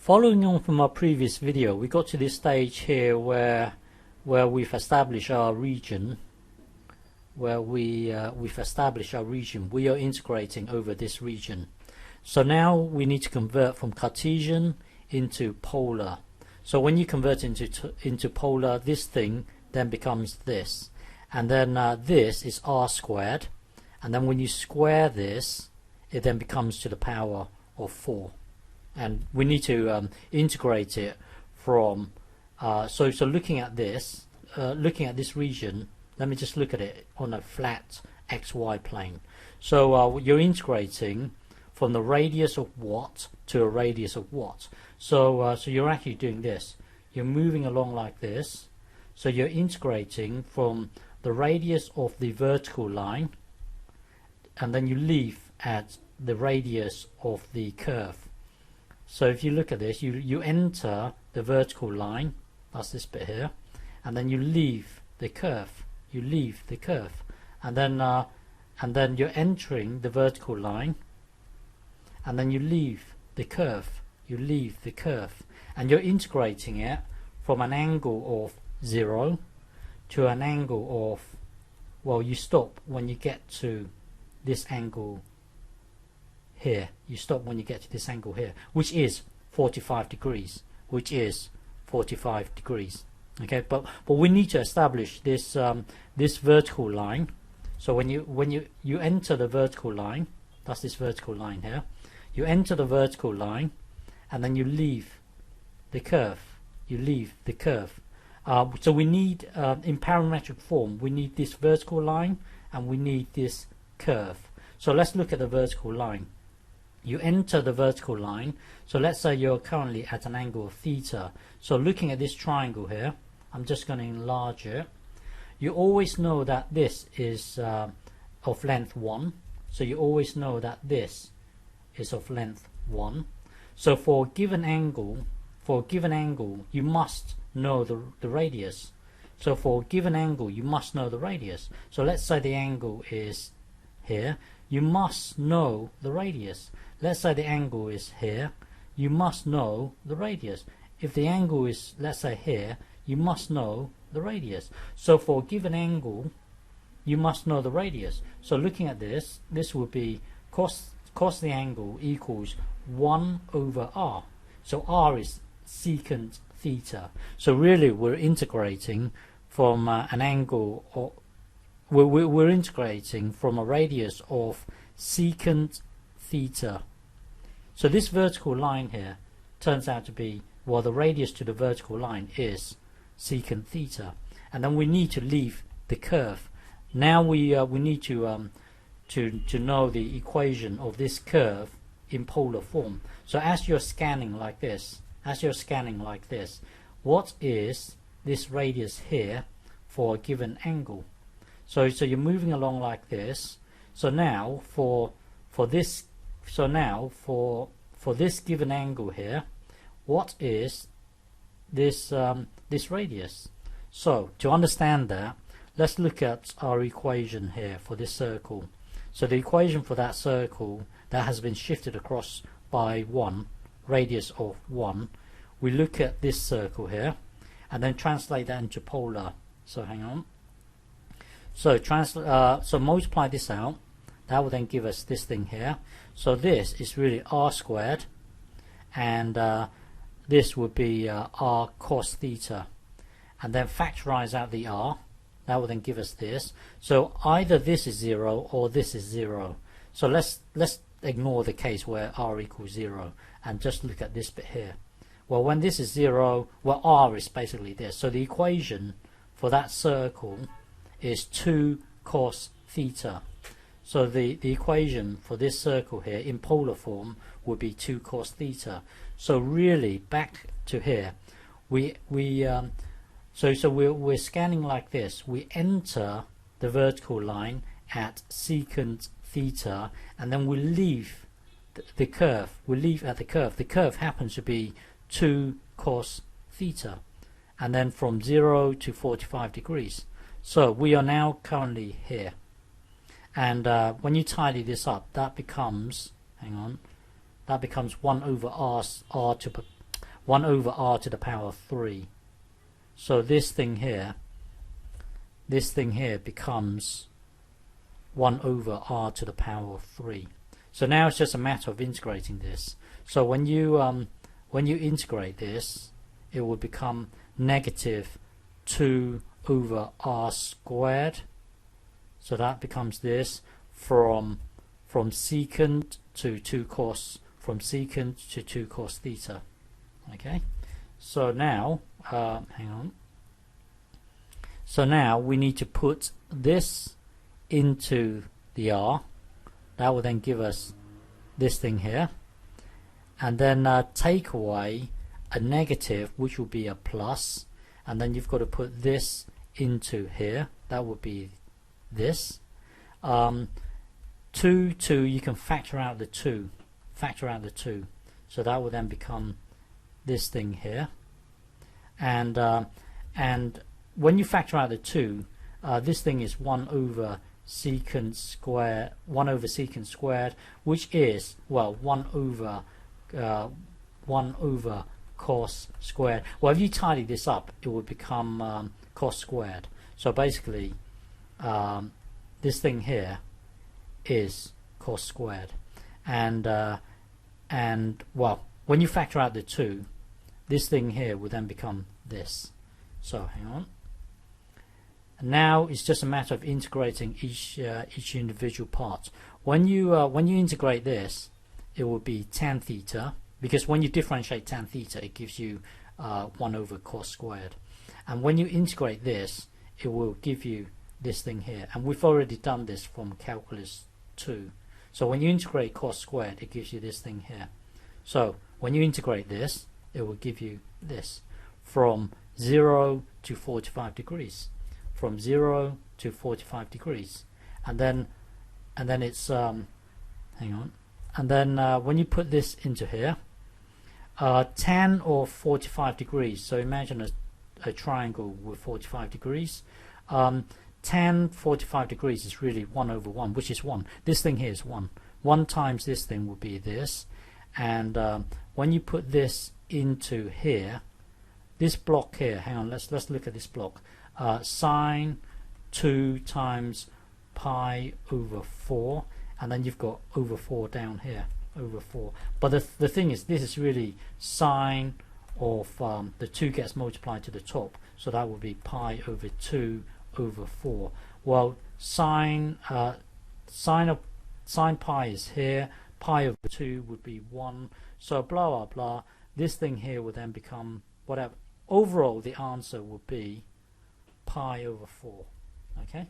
Following on from our previous video, we got to this stage here where we've established our region. We've established our region. We are integrating over this region. So now we need to convert from Cartesian into polar. So when you convert into polar, this thing then becomes this, and then this is r squared, and then when you square this, it then becomes to the power of 4. And we need to integrate it from so looking at this region. Let me just look at it on a flat xy plane. So you're integrating from the radius of what to a radius of what. So you're actually doing this. You're moving along like this. So you're integrating from the radius of the vertical line, and then you leave at the radius of the curve. So if you look at this, you enter the vertical line, that's this bit here, and then you leave the curve. You leave the curve, and then you're entering the vertical line, and then you leave the curve. You leave the curve, and you're integrating it from an angle of 0 to an angle of, well, you stop when you get to this angle here. You stop when you get to this angle here, which is 45 degrees. Which is 45 degrees. Okay, but we need to establish this this vertical line. So when you enter the vertical line, that's this vertical line here. You enter the vertical line, and then you leave the curve. You leave the curve. So we need, in parametric form, we need this vertical line and we need this curve. So let's look at the vertical line. You enter the vertical line. So let's say you're currently at an angle of theta. So looking at this triangle here, I'm just going to enlarge it. You always know that this is of length 1. So you always know that this is of length 1. So for a given angle, you must know the radius. So for a given angle, you must know the radius. So let's say the angle is here. You must know the radius. Let's say the angle is here. You must know the radius. If the angle is, let's say, here, you must know the radius. So for a given angle, you must know the radius. So looking at this, this would be cos the angle equals 1 over r. So r is secant theta. So really we're integrating from an angle, or we're integrating from a radius of secant theta. So this vertical line here turns out to be, well, the radius to the vertical line is secant theta, and then we need to leave the curve. Now we need to know the equation of this curve in polar form. So as you're scanning like this, what is this radius here for a given angle? So you're moving along like this. So now for this given angle here, what is this this radius? So to understand that, let's look at our equation here for this circle. So the equation for that circle that has been shifted across by 1, radius of 1, we look at this circle here and then translate that into polar. So hang on. So so multiply this out. That will then give us this thing here. So this is really r squared, and this would be r cos theta, and then factorize out the r. That will then give us this. So either this is 0 or this is 0. So let's ignore the case where r equals 0 and just look at this bit here. Well, when this is 0, well, r is basically this. So the equation for that circle is 2 cos theta. So the equation for this circle here in polar form would be 2 cos theta. So really, back to here, we're scanning like this. We enter the vertical line at secant theta, and then we leave the curve. We leave at the curve. The curve happens to be 2 cos theta, and then from 0 to 45 degrees. So we are now currently here, and when you tidy this up, that becomes, hang on, that becomes 1 over r to 1 over r to the power 3. So this thing here becomes 1 over r to the power of 3. So now it's just a matter of integrating this. So when you integrate this, it will become negative 2 over r squared. So that becomes this from secant to 2 cos, from secant to 2 cos theta. Okay, so now hang on. So now we need to put this into the r. That will then give us this thing here, and then take away a negative, which will be a plus, and then you've got to put this into here. That would be this. 2, you can factor out the 2. So that will then become this thing here. And when you factor out the 2, this thing is 1 over secant squared, which is, well, 1 over cos squared. Well, if you tidy this up, it would become cos squared. So basically, this thing here is cos squared, and well, when you factor out the 2, this thing here will then become this. So hang on. And now it's just a matter of integrating each individual part. When you integrate this, it will be tan theta, because when you differentiate tan theta, it gives you 1 over cos squared. And when you integrate this, it will give you this thing here. And we've already done this from calculus 2. So when you integrate cos squared, it gives you this thing here. So when you integrate this, it will give you this, from 0 to 45 degrees. From 0 to 45 degrees. And then it's hang on. And then when you put this into here, tan or 45 degrees. So imagine a triangle with 45 degrees. Tan 45 degrees is really 1 over 1, which is 1. This thing here is 1. 1 times this thing will be this. And when you put this into here, this block here, hang on, let's look at this block. Sine 2 times pi over 4, and then you've got over 4 down here, over 4. But the thing is, this is really sine of the 2 gets multiplied to the top, so that would be pi over 2 over 4. Well, sine pi is here, pi over 2 would be 1, so blah blah blah. This thing here would then become whatever. Overall, the answer would be pi over 4. Okay.